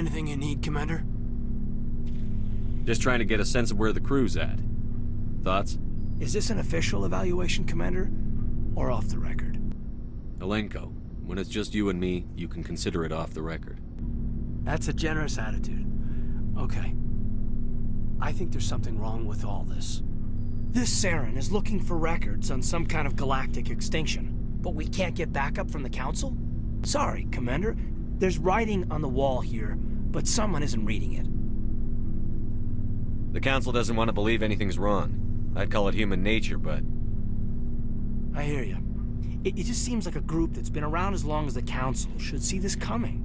Anything you need, Commander? Just trying to get a sense of where the crew's at. Thoughts? Is this an official evaluation, Commander? Or off the record? Alenko, when it's just you and me, you can consider it off the record. That's a generous attitude. Okay. I think there's something wrong with all this. This Saren is looking for records on some kind of galactic extinction, but we can't get backup from the Council? Sorry, Commander. There's writing on the wall here, but someone isn't reading it. The Council doesn't want to believe anything's wrong. I'd call it human nature, but... I hear you. It just seems like a group that's been around as long as the Council should see this coming.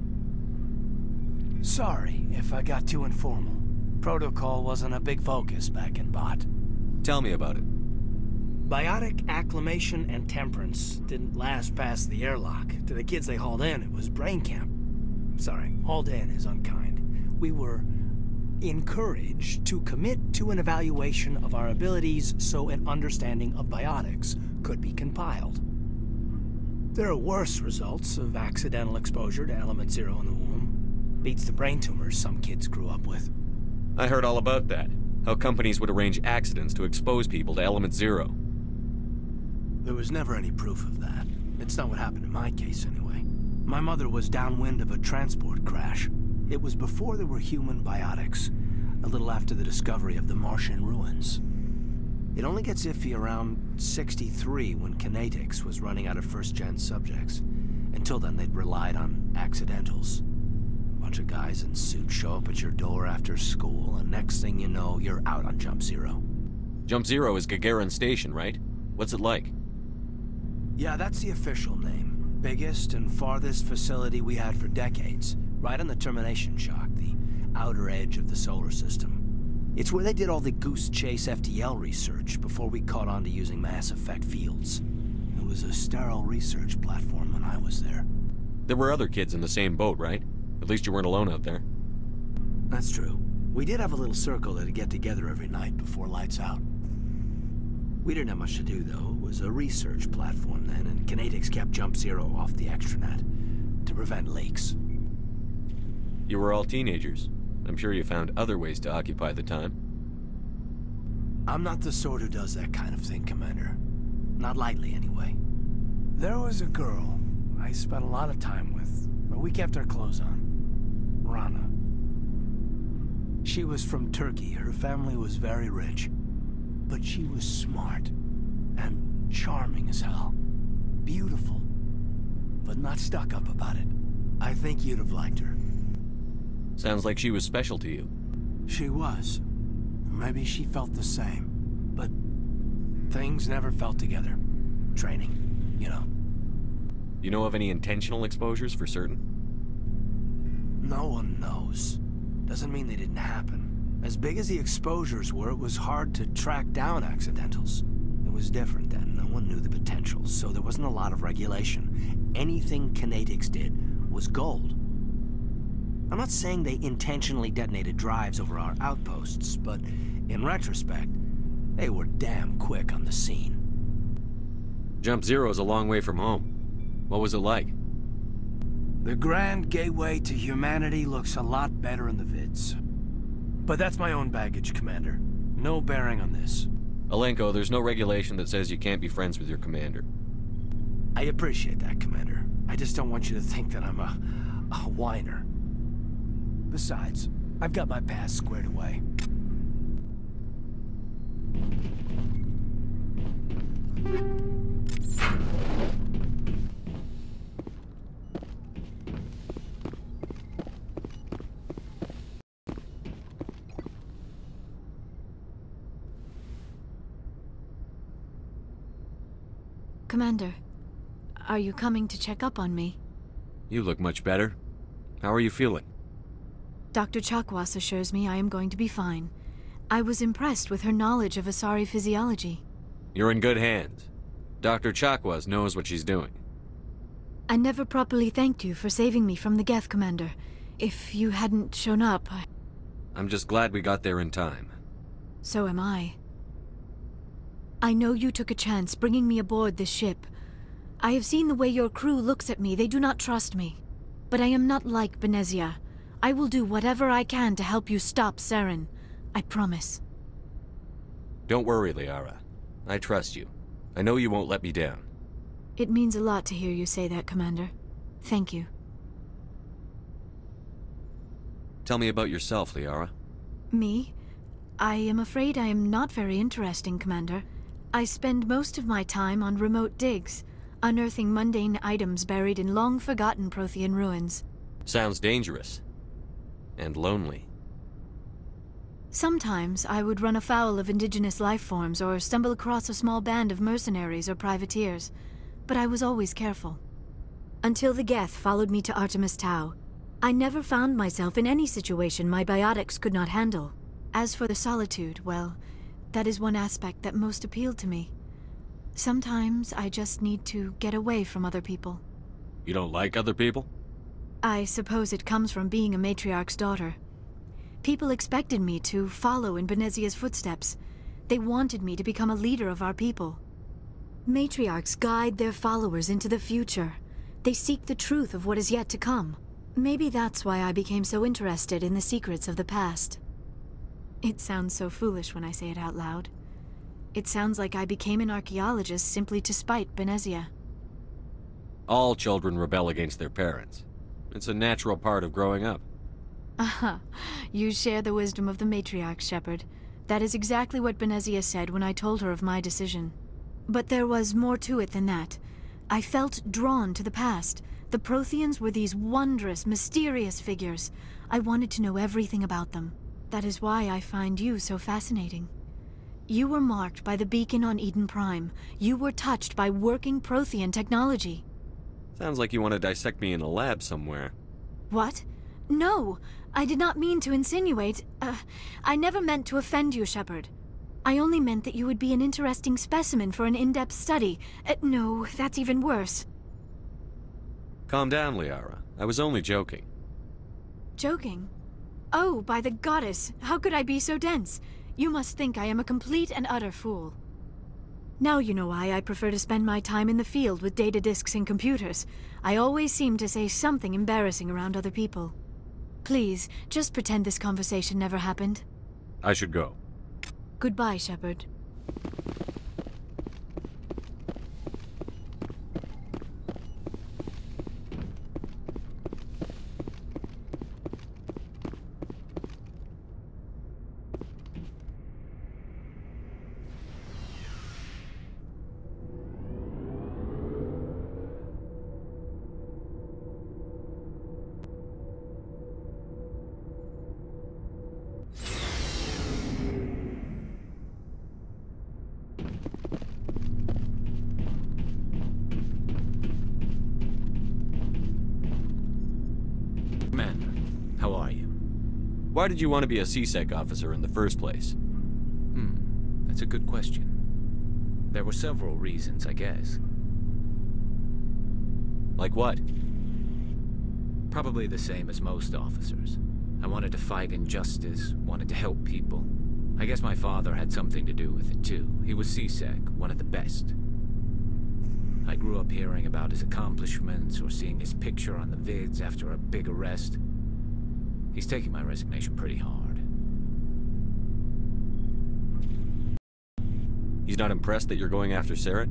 Sorry if I got too informal. Protocol wasn't a big focus back in Bot. Tell me about it. Biotic acclimation and temperance didn't last past the airlock. To the kids they hauled in, it was brain camp. Sorry, hauled in is unkind. We were encouraged to commit to an evaluation of our abilities so an understanding of biotics could be compiled. There are worse results of accidental exposure to element 0 in the womb. Beats the brain tumors some kids grew up with. I heard all about that. How companies would arrange accidents to expose people to element 0. There was never any proof of that. It's not what happened in my case, anyway. My mother was downwind of a transport crash. It was before there were human biotics, a little after the discovery of the Martian ruins. It only gets iffy around 63 when Kinetics was running out of first-gen subjects. Until then, they'd relied on accidentals. A bunch of guys in suits show up at your door after school, and next thing you know, you're out on Jump Zero. Jump Zero is Gagarin Station, right? What's it like? Yeah, that's the official name. Biggest and farthest facility we had for decades. Right on the termination shock, the outer edge of the solar system. It's where they did all the Goose Chase FTL research before we caught on to using mass effect fields. It was a sterile research platform when I was there. There were other kids in the same boat, right? At least you weren't alone out there. That's true. We did have a little circle that'd get together every night before lights out. We didn't have much to do, though. It was a research platform then, and Kinetics kept Jump Zero off the extranet to prevent leaks. You were all teenagers. I'm sure you found other ways to occupy the time. I'm not the sort who does that kind of thing, Commander. Not lightly, anyway. There was a girl I spent a lot of time with, but we kept our clothes on. Rana. She was from Turkey. Her family was very rich. But she was smart. And charming as hell. Beautiful. But not stuck up about it. I think you'd have liked her. Sounds like she was special to you. She was. Maybe she felt the same. But things never felt together. Training, you know. You know of any intentional exposures for certain? No one knows. Doesn't mean they didn't happen. As big as the exposures were, it was hard to track down accidentals. It was different then. No one knew the potential, so there wasn't a lot of regulation. Anything Kinetics did was gold. I'm not saying they intentionally detonated drives over our outposts, but in retrospect, they were damn quick on the scene. Jump Zero's a long way from home. What was it like? The grand gateway to humanity looks a lot better in the vids. But that's my own baggage, Commander. No bearing on this. Alenko, there's no regulation that says you can't be friends with your commander. I appreciate that, Commander. I just don't want you to think that I'm a whiner. Besides, I've got my past squared away. Commander, are you coming to check up on me? You look much better. How are you feeling? Dr. Chakwas assures me I am going to be fine. I was impressed with her knowledge of Asari physiology. You're in good hands. Dr. Chakwas knows what she's doing. I never properly thanked you for saving me from the Geth, Commander. If you hadn't shown up, I'm just glad we got there in time. So am I. I know you took a chance bringing me aboard this ship. I have seen the way your crew looks at me. They do not trust me. But I am not like Benezia. I will do whatever I can to help you stop Saren. I promise. Don't worry, Liara. I trust you. I know you won't let me down. It means a lot to hear you say that, Commander. Thank you. Tell me about yourself, Liara. Me? I am afraid I am not very interesting, Commander. I spend most of my time on remote digs, unearthing mundane items buried in long-forgotten Prothean ruins. Sounds dangerous. And lonely. Sometimes I would run afoul of indigenous life forms or stumble across a small band of mercenaries or privateers, but I was always careful. Until the Geth followed me to Artemis Tau, I never found myself in any situation my biotics could not handle. As for the solitude, well, that is one aspect that most appealed to me. Sometimes I just need to get away from other people. You don't like other people? I suppose it comes from being a matriarch's daughter. People expected me to follow in Benezia's footsteps. They wanted me to become a leader of our people. Matriarchs guide their followers into the future. They seek the truth of what is yet to come. Maybe that's why I became so interested in the secrets of the past. It sounds so foolish when I say it out loud. It sounds like I became an archaeologist simply to spite Benezia. All children rebel against their parents. It's a natural part of growing up. Aha, you share the wisdom of the matriarch, Shepard. That is exactly what Benezia said when I told her of my decision. But there was more to it than that. I felt drawn to the past. The Protheans were these wondrous, mysterious figures. I wanted to know everything about them. That is why I find you so fascinating. You were marked by the beacon on Eden Prime. You were touched by working Prothean technology. Sounds like you want to dissect me in a lab somewhere. What? No! I did not mean to insinuate. I never meant to offend you, Shepard. I only meant that you would be an interesting specimen for an in-depth study. No, that's even worse. Calm down, Liara. I was only joking. Joking? Oh, by the goddess, how could I be so dense? You must think I am a complete and utter fool. Now you know why I prefer to spend my time in the field with data disks and computers. I always seem to say something embarrassing around other people. Please, just pretend this conversation never happened. I should go. Goodbye, Shepard. Why did you want to be a CSEC officer in the first place? That's a good question. There were several reasons, I guess. Like what? Probably the same as most officers. I wanted to fight injustice, wanted to help people. I guess my father had something to do with it too. He was CSEC, one of the best. I grew up hearing about his accomplishments or seeing his picture on the vids after a big arrest. He's taking my resignation pretty hard. He's not impressed that you're going after Saren?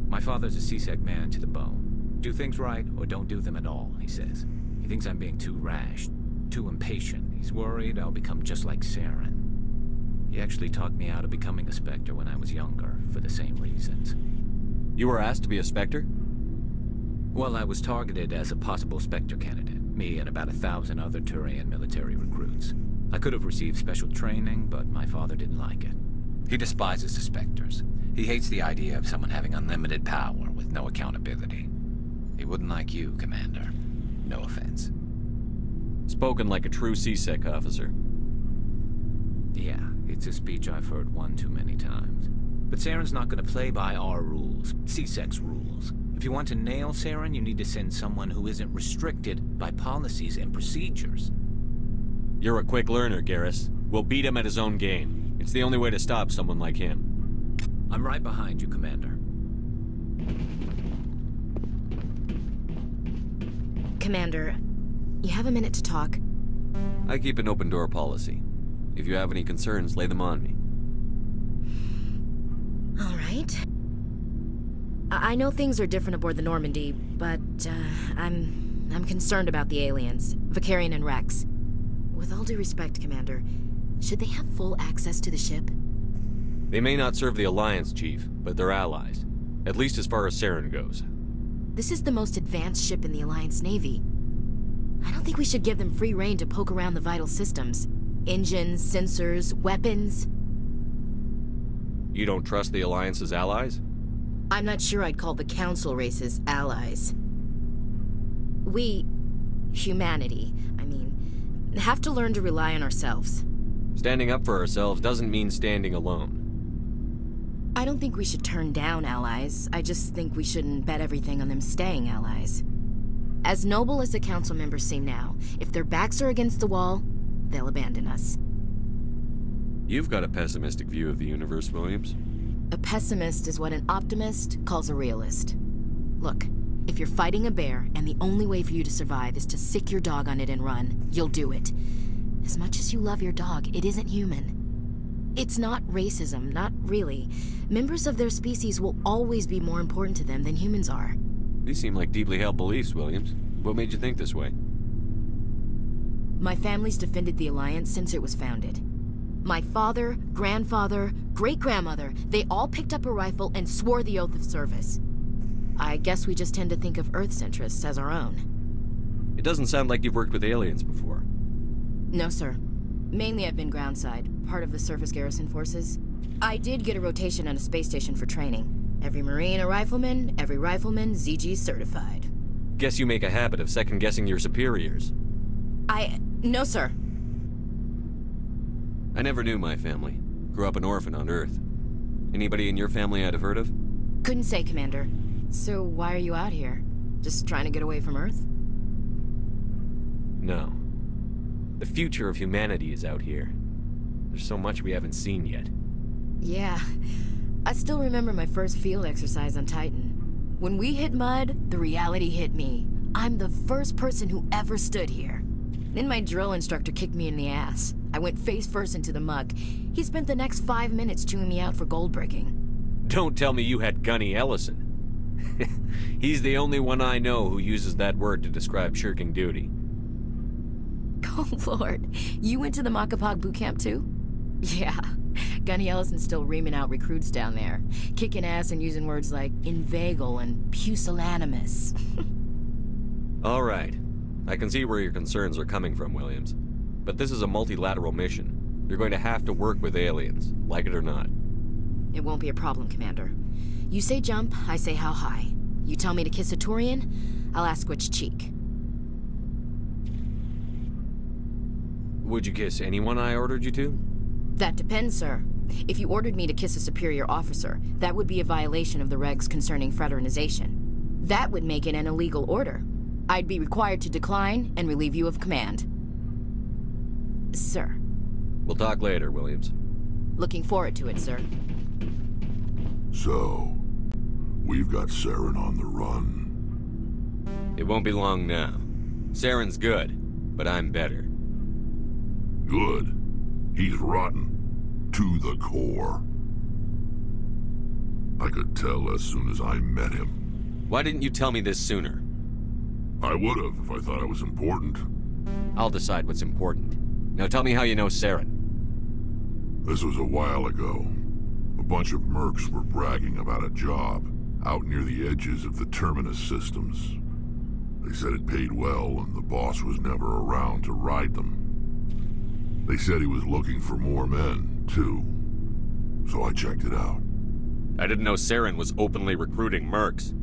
My father's a CSEC man to the bone. Do things right or don't do them at all, he says. He thinks I'm being too rash, too impatient. He's worried I'll become just like Saren. He actually talked me out of becoming a Spectre when I was younger, for the same reasons. You were asked to be a Spectre? Well, I was targeted as a possible Spectre candidate. Me and about 1,000 other Turian military recruits. I could have received special training, but my father didn't like it. He despises the Spectres. He hates the idea of someone having unlimited power with no accountability. He wouldn't like you, Commander. No offense. Spoken like a true CSEC officer. Yeah, it's a speech I've heard one too many times. But Saren's not going to play by our rules, CSEC's rules. If you want to nail Saren, you need to send someone who isn't restricted by policies and procedures. You're a quick learner, Garrus. We'll beat him at his own game. It's the only way to stop someone like him. I'm right behind you, Commander. Commander, You have a minute to talk? I keep an open-door policy. If you have any concerns, lay them on me. All right. I know things are different aboard the Normandy, but I'm concerned about the aliens, Vicarian and Rex. With all due respect, Commander, should they have full access to the ship? They may not serve the Alliance, Chief, but they're allies. At least as far as Saren goes. This is the most advanced ship in the Alliance Navy. I don't think we should give them free rein to poke around the vital systems. Engines, sensors, weapons. You don't trust the Alliance's allies? I'm not sure I'd call the Council races allies. We, humanity, have to learn to rely on ourselves. Standing up for ourselves doesn't mean standing alone. I don't think we should turn down allies. I just think we shouldn't bet everything on them staying allies. As noble as the Council members seem now, if their backs are against the wall, they'll abandon us. You've got a pessimistic view of the universe, Williams. A pessimist is what an optimist calls a realist. Look, if you're fighting a bear and the only way for you to survive is to sick your dog on it and run, you'll do it. As much as you love your dog, it isn't human. It's not racism, not really. Members of their species will always be more important to them than humans are. These seem like deeply held beliefs, Williams. What made you think this way? My family's defended the Alliance since it was founded. My father, grandfather, great-grandmother, they all picked up a rifle and swore the oath of service. I guess we just tend to think of Earth's interests as our own. It doesn't sound like you've worked with aliens before. No, sir. Mainly I've been groundside, part of the surface garrison forces. I did get a rotation on a space station for training. Every Marine a rifleman, every rifleman ZG certified. Guess you make a habit of second-guessing your superiors. No, sir. I never knew my family. Grew up an orphan on Earth. Anybody in your family I'd have heard of? Couldn't say, Commander. So why are you out here? Just trying to get away from Earth? No. The future of humanity is out here. There's so much we haven't seen yet. Yeah. I still remember my first field exercise on Titan. When we hit mud, the reality hit me. I'm the first person who ever stood here. Then my drill instructor kicked me in the ass. I went face first into the muck. He spent the next 5 minutes chewing me out for gold breaking. Don't tell me you had Gunny Ellison. He's the only one I know who uses that word to describe shirking duty. Oh, Lord. You went to the Macapag boot camp, too? Yeah. Gunny Ellison's still reaming out recruits down there. Kicking ass and using words like inveigle and pusillanimous. All right. I can see where your concerns are coming from, Williams. But this is a multilateral mission. You're going to have to work with aliens, like it or not. It won't be a problem, Commander. You say jump, I say how high. You tell me to kiss a Turian, I'll ask which cheek. Would you kiss anyone I ordered you to? That depends, sir. If you ordered me to kiss a superior officer, that would be a violation of the regs concerning fraternization. That would make it an illegal order. I'd be required to decline and relieve you of command. Sir. We'll talk later, Williams. Looking forward to it, sir. So, we've got Saren on the run. It won't be long now. Saren's good, but I'm better. Good. He's rotten. To the core. I could tell as soon as I met him. Why didn't you tell me this sooner? I would have if I thought I was important. I'll decide what's important. Now tell me how you know Saren. This was a while ago. A bunch of mercs were bragging about a job out near the edges of the Terminus systems. They said it paid well and the boss was never around to ride them. They said he was looking for more men, too. So I checked it out. I didn't know Saren was openly recruiting mercs.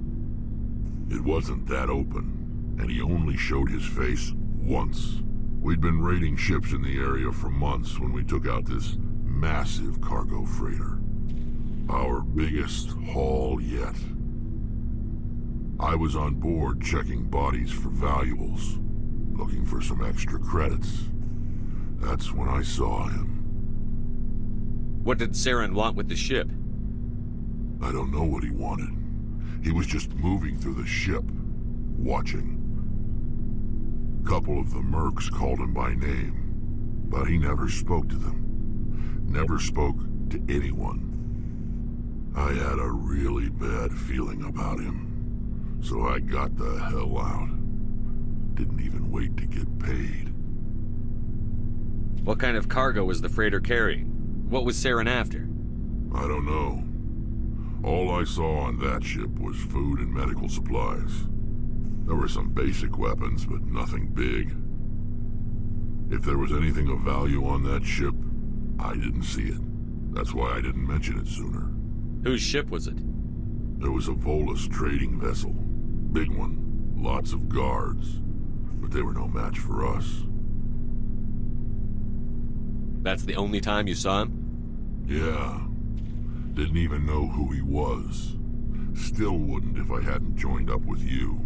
It wasn't that open, and he only showed his face once. We'd been raiding ships in the area for months when we took out this massive cargo freighter. Our biggest haul yet. I was on board checking bodies for valuables, looking for some extra credits. That's when I saw him. What did Saren want with the ship? I don't know what he wanted. He was just moving through the ship, watching. A couple of the mercs called him by name, but he never spoke to them. Never spoke to anyone. I had a really bad feeling about him, so I got the hell out. Didn't even wait to get paid. What kind of cargo was the freighter carrying? What was Saren after? I don't know. All I saw on that ship was food and medical supplies. There were some basic weapons, but nothing big. If there was anything of value on that ship, I didn't see it. That's why I didn't mention it sooner. Whose ship was it? There was a Volus trading vessel. Big one. Lots of guards. But they were no match for us. That's the only time you saw him? Yeah. Didn't even know who he was. Still wouldn't if I hadn't joined up with you.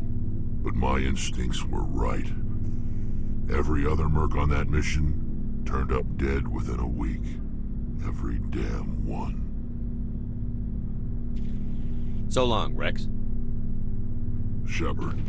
But my instincts were right. Every other merc on that mission turned up dead within a week. Every damn one. So long, Rex. Shepard.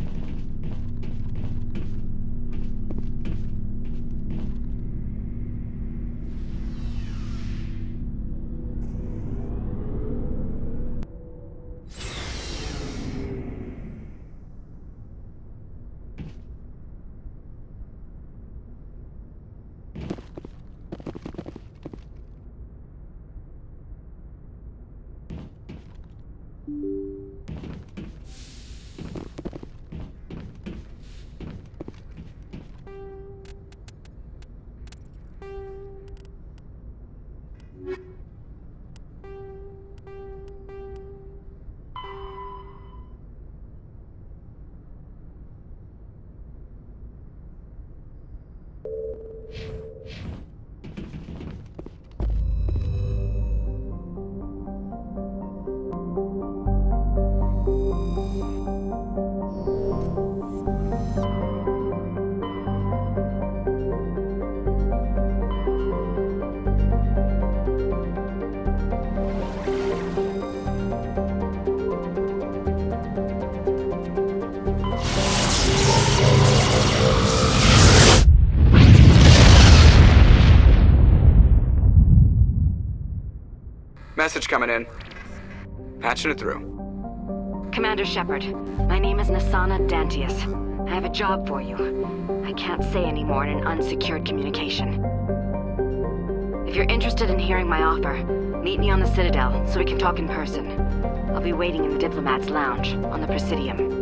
Message coming in. Patching it through. Commander Shepard, my name is Nasana Dantius. I have a job for you. I can't say any more in an unsecured communication. If you're interested in hearing my offer, meet me on the Citadel so we can talk in person. I'll be waiting in the Diplomat's Lounge on the Presidium.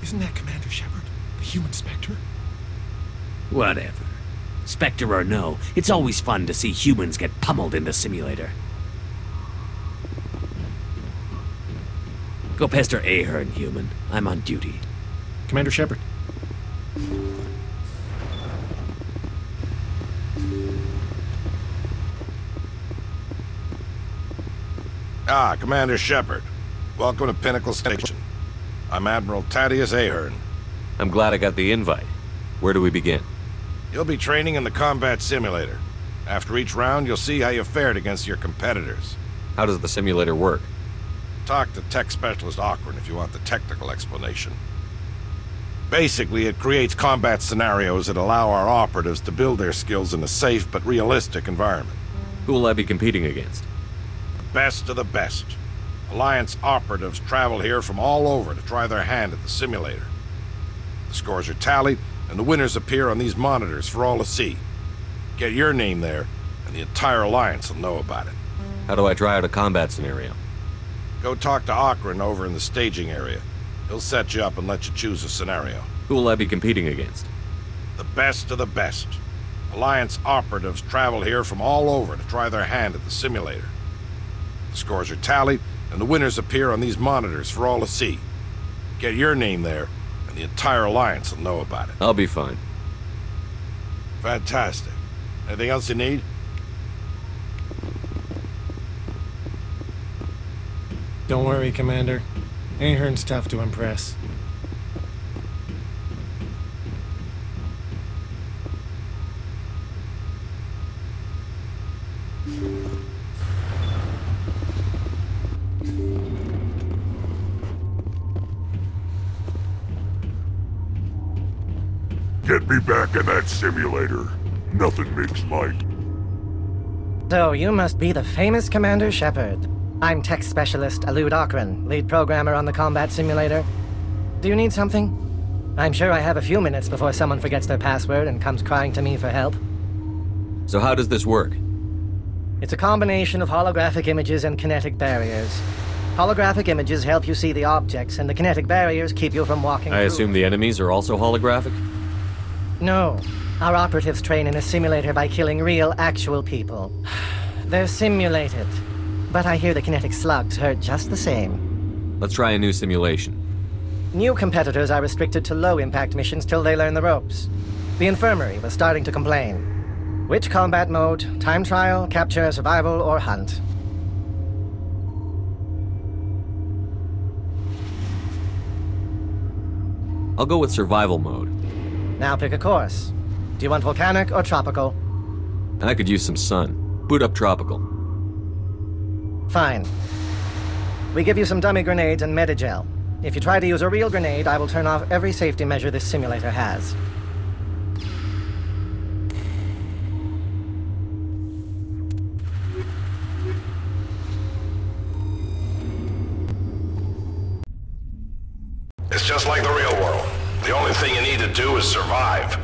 Isn't that Commander Shepard, the human Spectre? Whatever. Spectre or no, it's always fun to see humans get pummeled in the simulator. Go pester Ahern, human. I'm on duty. Commander Shepard. Ah, Commander Shepard. Welcome to Pinnacle Station. I'm Admiral Thaddeus Ahern. I'm glad I got the invite. Where do we begin? You'll be training in the combat simulator. After each round, you'll see how you fared against your competitors. How does the simulator work? Talk to Tech Specialist Awkward if you want the technical explanation. Basically, it creates combat scenarios that allow our operatives to build their skills in a safe but realistic environment. Who will I be competing against? best of the best. Alliance operatives travel here from all over to try their hand at the simulator. The scores are tallied, and the winners appear on these monitors for all to see. Get your name there, and the entire Alliance will know about it. How do I try out a combat scenario? Go talk to Akron over in the staging area. He'll set you up and let you choose a scenario. Who will I be competing against? The best of the best. Alliance operatives travel here from all over to try their hand at the simulator. The scores are tallied, and the winners appear on these monitors for all to see. Get your name there, and the entire Alliance will know about it. I'll be fine. Fantastic. Anything else you need? Don't worry, Commander. Ahern's tough to impress. Get me back in that simulator. Nothing makes Mike. So you must be the famous Commander Shepard. I'm tech specialist Alud Akron, lead programmer on the combat simulator. Do you need something? I'm sure I have a few minutes before someone forgets their password and comes crying to me for help. So how does this work? It's a combination of holographic images and kinetic barriers. Holographic images help you see the objects, and the kinetic barriers keep you from walking I through. assume the enemies are also holographic? No. Our operatives train in a simulator by killing real, actual people. They're simulated. But I hear the kinetic slugs hurt just the same. Let's try a new simulation. New competitors are restricted to low-impact missions till they learn the ropes. The infirmary was starting to complain. Which combat mode? Time trial, capture, survival, or hunt? I'll go with survival mode. Now pick a course. Do you want volcanic or tropical? I could use some sun. Boot up tropical. Fine. We give you some dummy grenades and Medigel. If you try to use a real grenade, I will turn off every safety measure this simulator has. It's just like the real world. The only thing you need to do is survive.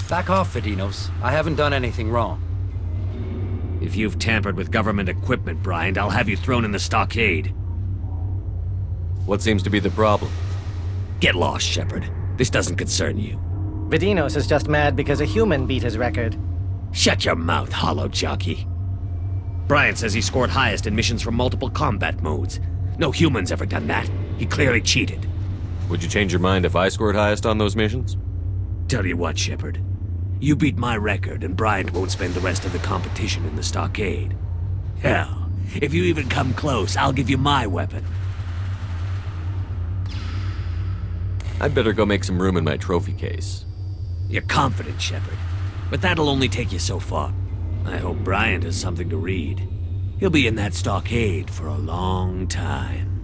Back off, Vidinos. I haven't done anything wrong. If you've tampered with government equipment, Bryant, I'll have you thrown in the stockade. What seems to be the problem? Get lost, Shepard. This doesn't concern you. Vidinos is just mad because a human beat his record. Shut your mouth, hollow jockey. Bryant says he scored highest in missions from multiple combat modes. No human's ever done that. He clearly cheated. Would you change your mind if I scored highest on those missions? Tell you what, Shepard. You beat my record, and Bryant won't spend the rest of the competition in the stockade. Hell, if you even come close, I'll give you my weapon. I'd better go make some room in my trophy case. You're confident, Shepard, but that'll only take you so far. I hope Bryant has something to read. He'll be in that stockade for a long time.